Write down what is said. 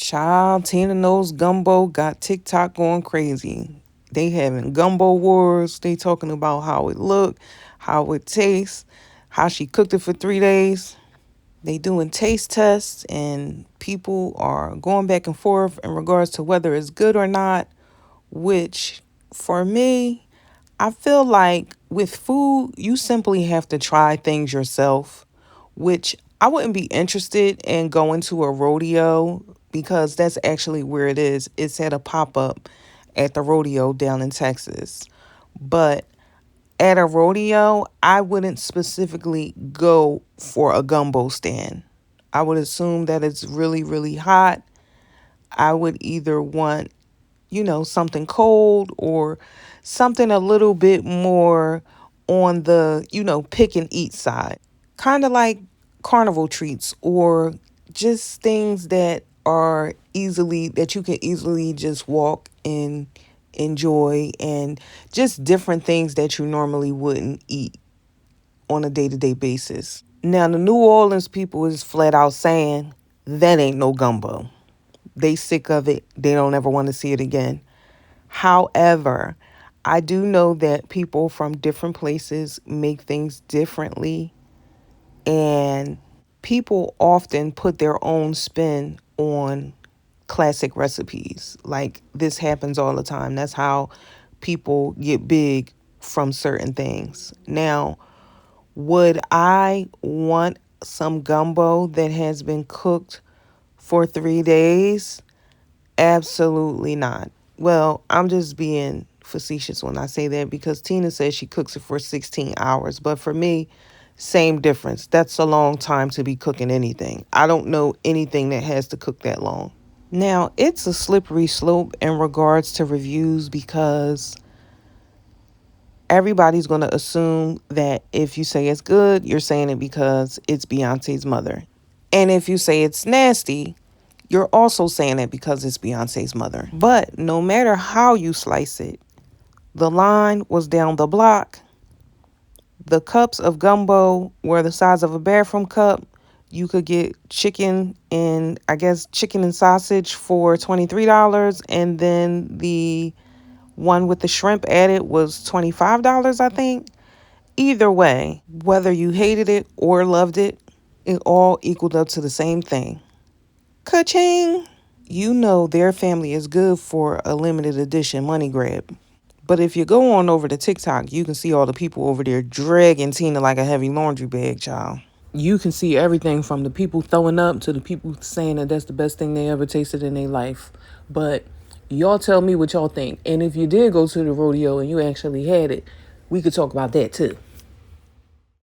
Child, Tina Knowles Gumbo got TikTok going crazy. They having gumbo wars. They talking about how it look, how it tastes, how she cooked it for 3 days. They doing taste tests and people are going back and forth in regards to whether it's good or not, which for me, I feel like with food, you simply have to try things yourself, which I wouldn't be interested in going to a rodeo because that's actually where it is. It's at a pop up at the rodeo down in Texas. But at a rodeo, I wouldn't specifically go for a gumbo stand. I would assume that it's really, really hot. I would either want, something cold or something a little bit more on the, pick and eat side. Kind of like carnival treats or just things that you can easily just walk and enjoy and just different things that you normally wouldn't eat on a day-to-day basis. Now, the New Orleans people is flat out saying that ain't no gumbo. They sick of it. They don't ever want to see it again. However, I do know that people from different places make things differently, and people often put their own spin on classic recipes. Like this happens all the time. That's how people get big from certain things. Now, would I want some gumbo that has been cooked for 3 days? Absolutely not. Well, I'm just being facetious when I say that because Tina says she cooks it for 16 hours. But for me, same difference. That's a long time to be cooking anything. I don't know anything that has to cook that long. Now, it's a slippery slope in regards to reviews because everybody's going to assume that if you say it's good, you're saying it because it's Beyonce's mother. And if you say it's nasty, you're also saying it because it's Beyonce's mother. But no matter how you slice it, the line was down the block. The cups of gumbo were the size of a bathroom cup. You could get chicken and sausage for $23. And then the one with the shrimp added was $25, I think. Either way, whether you hated it or loved it, it all equaled up to the same thing. Ka-ching! You know their family is good for a limited edition money grab. But if you go on over to TikTok, you can see all the people over there dragging Tina like a heavy laundry bag, child. You can see everything from the people throwing up to the people saying that that's the best thing they ever tasted in their life. But y'all tell me what y'all think. And if you did go to the rodeo and you actually had it, we could talk about that too.